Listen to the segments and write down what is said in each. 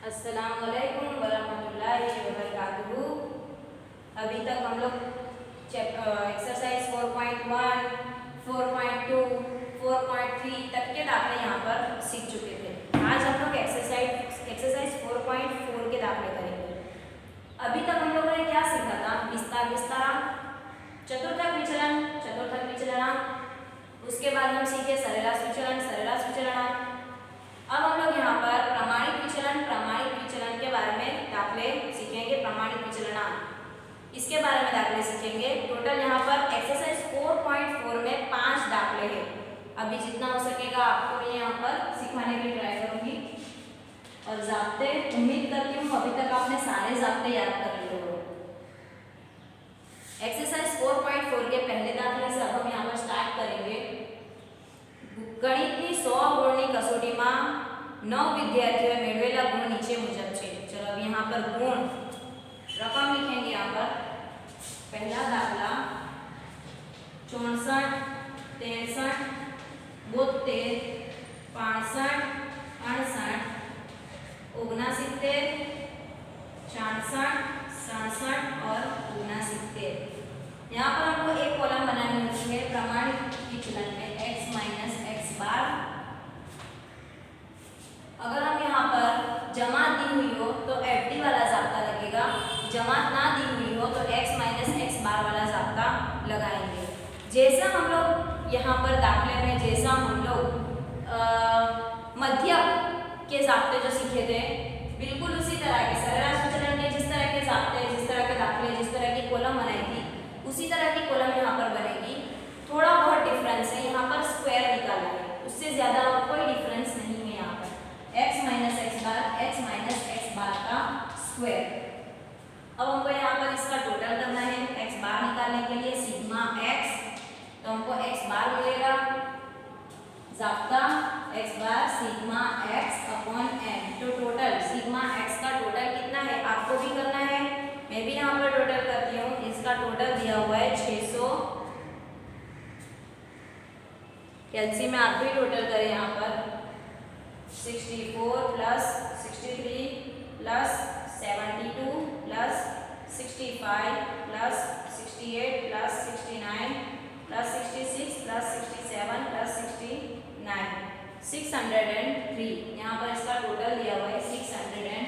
अस्सलामुअलैकुम वरहमतुल्लाहि वबरकातुहू। अभी तक हम लोग एक्सरसाइज 4.1, 4.2, 4.3 तक के दाखले यहाँ पर सीख चुके थे। आज हम लोग एक्सरसाइज 4.4 के दाखले करेंगे। अभी तक हम लोगों ने क्या सीखा था? विस्तार विस्तारांक, चतुर्थक विचलन, चतुर्थक विचलनांक। उसके बाद हम सीखे सरेराश विचलन, सरेराश विचलनांक। अब हम लोग यहाँ पर प्रमाणित विचलन के बारे में दाखले सीखेंगे। प्रमाणित विचलनांक, इसके बारे में दाखले सीखेंगे। टोटल यहाँ पर एक्सरसाइज 4.4 में 5 दाखले हैं। अभी जितना हो सकेगा आपको मैं यहाँ पर सिखाने की ट्राई करूंगी। और ज़ाब्ते उम्मीद करती हूँ अभी तक आपने सारे ज़ाब्ते याद कर लिए हो। एक्सरसाइज 4.4 के पहले दाखले से अब हम यहाँ पर स्टार्ट करेंगे। गणितની 100 ગુણની કસોટીમાં 9 વિદ્યાર્થીઓએ મેળવેલા ગુણ નીચે મુજબ છે। चलो अब यहाँ पर गुण रकम लिखेंगे। यहाँ पर पहला दाखला 64, 63, 72, 65, 68, 69, 66, 67 और 69। यहाँ पर हमको एक कॉलम बनानी होती है प्रमाणित विचलन में x माइनस एक्स बार। अगर हम यहाँ पर जमात दी हुई हो तो FD वाला ज़ाब्ता लगेगा, जमात ना दी हुई हो तो x माइनस एक्स बार वाला ज़ाब्ता लगाएंगे। जैसा हम लोग यहाँ पर दाखले में जैसा हम लोग मध्यक के ज़ाब्ते जो सीखे थे बिल्कुल उसी तरह के सरेराश विचलन के जिस तरह के ज़ाब्ते, जिस तरह के दाखले, जिस तरह की कॉलम बनाई थी उसी तरह की कॉलम यहाँ पर बनेगी। थोड़ा बहुत डिफरेंस है, यहाँ पर स्क्वायर निकालना है, उससे ज़्यादा और कोई डिफरेंस नहीं है। यहाँ पर x माइनस एक्स बार का स्क्वायर। अब हमको यहाँ पर इसका टोटल करना है x बार निकालने के लिए सिग्मा x, तो हमको x बार मिलेगा ज़ाब्ता x बार सिग्मा x अपॉन n। तो टोटल सिग्मा x का टोटल कितना है आपको भी करना है, मैं भी यहाँ पर टोटल करती हूँ। इसका टोटल दिया हुआ है 600। कैलसी में आप भी टोटल करें। यहाँ पर 64 plus 63 plus 72 plus 65 plus 68 plus 69 plus 66 plus 67 plus 69, 603। यहाँ पर इसका टोटल दिया हुआ है 603।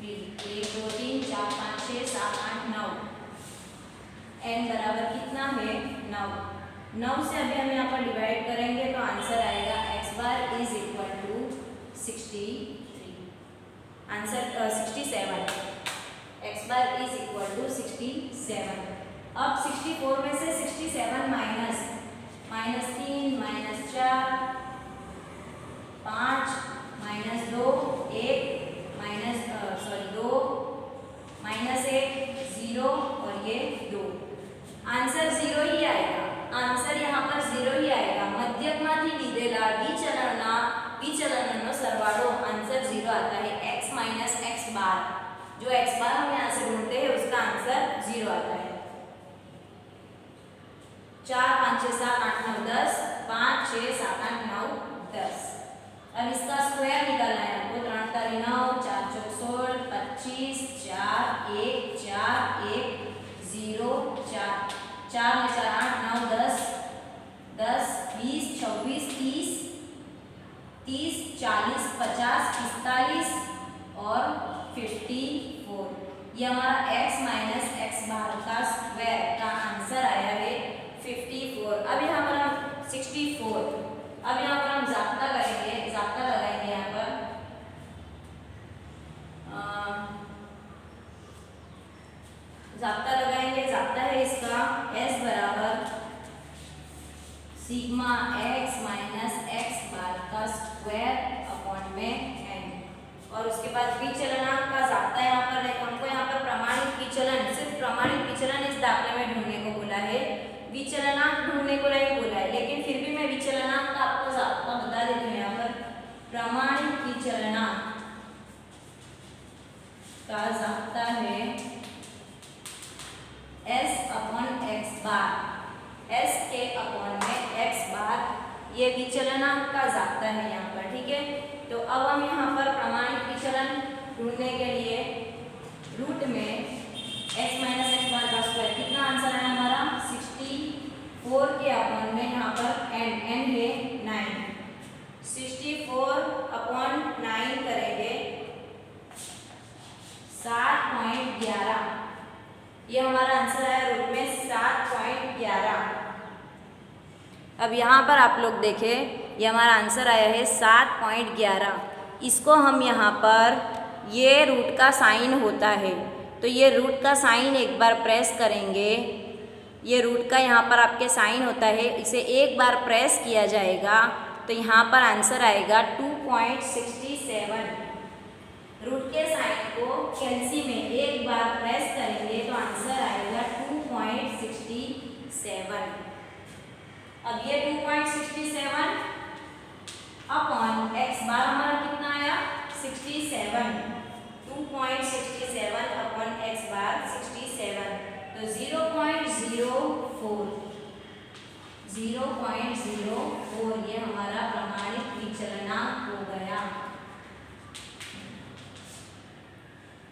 1 2 3 4 5 6 7 8 9। n बराबर कितना है 9। 9 से अभी हम यहाँ पर डिवाइड करेंगे तो आंसर आएगा x bar is equal to 63। Answer 67। x bar is equal to 67। अब 64 में से 67 minus 3 minus 4 5 minus 2 1 minus 2 minus 1 0 और ये 2। आंसर 0 ही आएगा। आंसर यहाँ पर 0 ही आएगा। मध्यकમાંથી લીધેલા विचलनનો सरवाળો आंसर 0 आता है। x माइनस एक्स बार, जो x बार हम यहाँ से ढूंढते हैं उसका आंसर 0 आता है। 4 5 6 7 8 9 10, 5 6 7 8 9 10। अब इसका स्क्वायर निकालना है हमको। 3 तारी 9 4 चौक 16 25 4 1 4 1 0 4 4 में 4 8 9 10 10 20 26 30 30 40 50 45 और 54। ये हमारा x माइनस एक्स बार का स्क्वायर का आंसर आया है 54। अब यहाँ पर हम 64। अब यहाँ पर हम ज़ाब्ता करेंगे, ज़ाब्ता लगाएंगे यहाँ पर। ज़ाब्ता लगाएंगे। ज़ाब्ता है इसका s बराबर sigma x minus x bar का स्क्वायर अपॉन में n। और उसके बाद विचलनांक का ज़ाब्ता यहाँ पर है। हमको यहाँ पर प्रमाणित विचलन, सिर्फ प्रमाणित विचलन इस दाखले में ढूंढने को बोला है, विचलनांक ढूंढने को नहीं बोला है। लेकिन फिर भी मैं विचलनांक का आपको ज़ाब्ता बता देती हूँ। यहाँ पर प्रमाणित विचलनांक का ज़ाब्ता है s अपॉन एक्स बार, s के अपॉन में x बार, ये विचलनांक का ज़ाब्ता है यहाँ पर। ठीक है, तो अब हम यहाँ पर प्रमाणित विचलन ढूंढने के लिए रूट में x माइनस एक्स बार का स्क्वायर, कितना आंसर है हमारा 64 के अपॉन में यहाँ पर n है 9, 64 अपॉन 9 करेंगे 7.11, ये हमारा आंसर है रूट में 7.11। अब यहाँ पर आप लोग देखें, ये हमारा आंसर आया है 7.11। इसको हम यहाँ पर, ये रूट का साइन होता है, तो ये रूट का साइन एक बार प्रेस करेंगे, ये रूट का यहाँ पर आपके साइन होता है, इसे एक बार प्रेस किया जाएगा तो यहाँ पर आंसर आएगा 2.67। रूट के साइन को कैंसी में एक बार प्रेस करेंगे तो आंसर आएगा 2.67। अब ये 2.67 अपॉन एक्स बार हमारा कितना आया 67, 2.67 अपॉन एक्स बार 67, तो 0.04 ये हमारा प्रमाणित विचलनांक हो गया।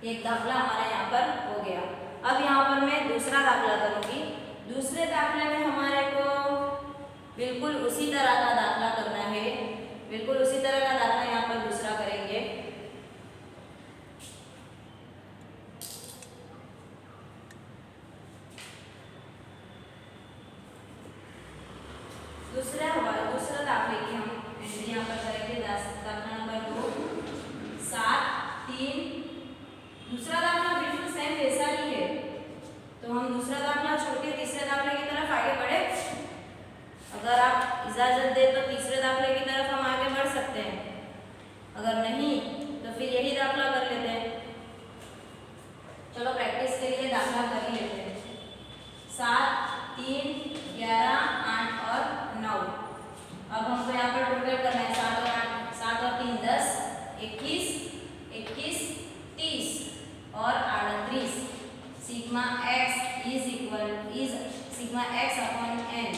एक दाखला हमारा यहाँ पर हो गया। अब यहाँ पर मैं दूसरा दाखला करूँगी। दूसरे दाखले में हमारे को बिल्कुल उसी तरह का दाखला करना है, बिल्कुल उसी तरह का दाखला यहाँ पर दूसरा करेंगे। दूसरा दाखले की हम एंट्री यहाँ पर करेंगे। दाखला नंबर 2 7 3। दूसरा दाखला बिल्कुल सेम वैसा ही है, तो हम दूसरा दाखला छोड़ के तीसरे दाखले की तरफ आगे बढ़े। अगर आप इजाजत दे तो तीसरे दाखले की तरफ हम आगे बढ़ सकते हैं, अगर नहीं तो फिर यही दाखला कर लेते हैं। चलो प्रैक्टिस के लिए दाखला कर ही लेते हैं। 7 3 11 8 और 9। अब हमको यहाँ पर टोटल करना है 7 और 8, 7 और 3 10, 21 21 30 और 38। Sigma x is sigma x upon n.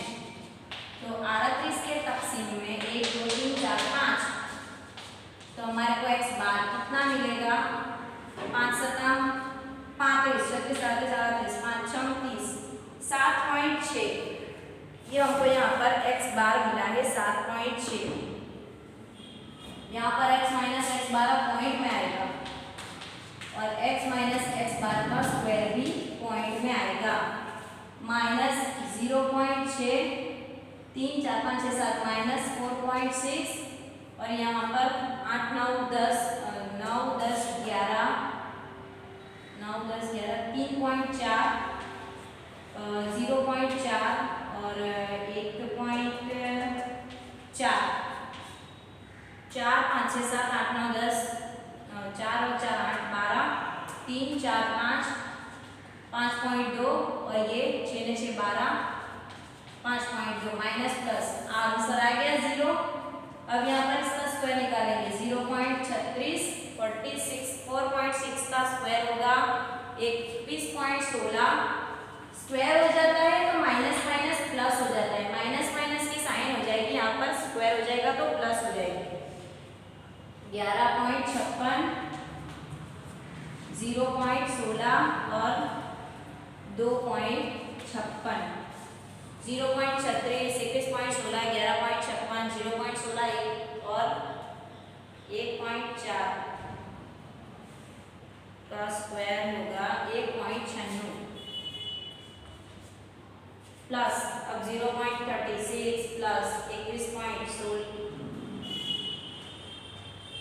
तो 38 के तकसीम में 1 2 3 4 5, तो हमारे को एक्स बार कितना मिलेगा 5 7 35 36 38 5 6 30 7.6। ये हमको यहाँ पर एक्स बार मिला है 7.6। यहाँ पर एक्स माइनस एक्स बार पॉइंट में आएगा और एक्स माइनस एक्स बार का स्क्वायर भी पॉइंट में आएगा। माइनस 0.6 3 4 5 6 7 माइनस 4.6 और यहाँ पर 8 9 10 9 10 11 9 10 11 3.4 0.4 और 1.4 4 5 6 7 8 9 10 4 और 4 8 12 3 4 5 5.2 और ये 6 6 12 5.2 माइनस प्लस आंसर आ गया 0। अब यहाँ पर इसका स्क्वायर निकालेंगे 0.36 46 4.6 का स्क्वायर होगा 21.16। स्क्वायर हो जाता है तो माइनस माइनस प्लस हो जाता है, माइनस माइनस की साइन हो जाएगी, यहाँ पर स्क्वायर हो जाएगा तो प्लस हो जाएगी। 11.56 0.16 और 2.56 0.36 21.16 11.56 0.16 और 1.4 का स्क्वायर होगा 1.96 प्लस अब 0.36 plus 21.16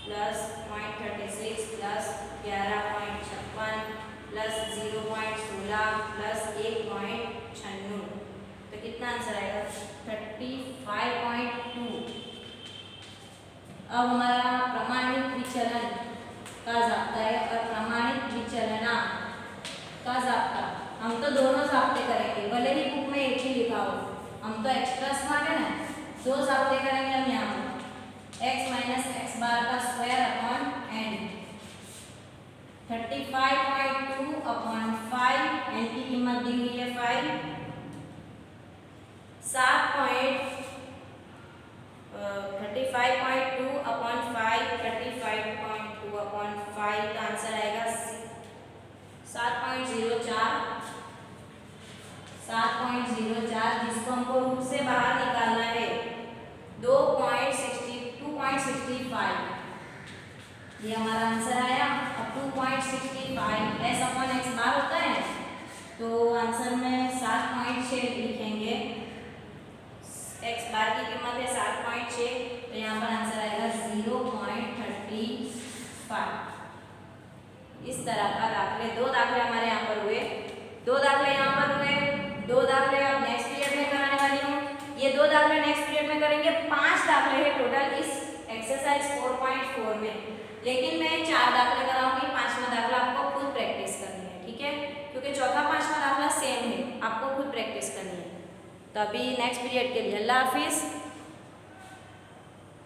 plus 0.36 plus 11.56 plus 0.16 plus 1.96, तो कितना आंसर आएगा 35.2। अब हमारा प्रमाणित विचलन का जाप्ता है और प्रमाणित विचलनांक का जाप्ता, हम तो दोनों जाप्ते करेंगे, भले ही बुक में एक ही लिखा हो, हम तो एक्स्ट्रा स्मार्ट है ना, 2 जाप्ते करेंगे हम यहाँ पर। एक्स माइनस एक्स बार का square upon n 35.2 upon 5, n की कीमत दी हुई है 5 35.2 अपॉन 5 35.2 अपॉन 5 5 का आंसर आएगा 7.04, जिसको हमको रूट से बाहर निकालना है 2.65। ये हमारा आंसर आया। अब 2.65 s/x बार होता है तो आंसर में 7.6 लिखेंगे। x बार की कीमत है 7.6 तो यहाँ पर आंसर आएगा 0.35। इस तरह का दाखले, 2 दाखले हमारे यहाँ पर हुए, 2 दाखले यहाँ पर हुए, 2 दाखले अब नेक्स्ट पीरियड में कराने वाली हूँ। ये 2 दाखले नेक्स्ट पीरियड में करेंगे। 5 दाखले हैं टोटल इस एक्सरसाइज 4.4 में, लेकिन मैं 4 दाखले कराऊंगी, 5वां दाखला आपको खुद प्रैक्टिस करनी है, ठीक है, क्योंकि चौथा 5वां दाखला सेम है, आपको खुद प्रैक्टिस करनी है। तो अभी नेक्स्ट पीरियड के लिए अल्लाह हाफिज़।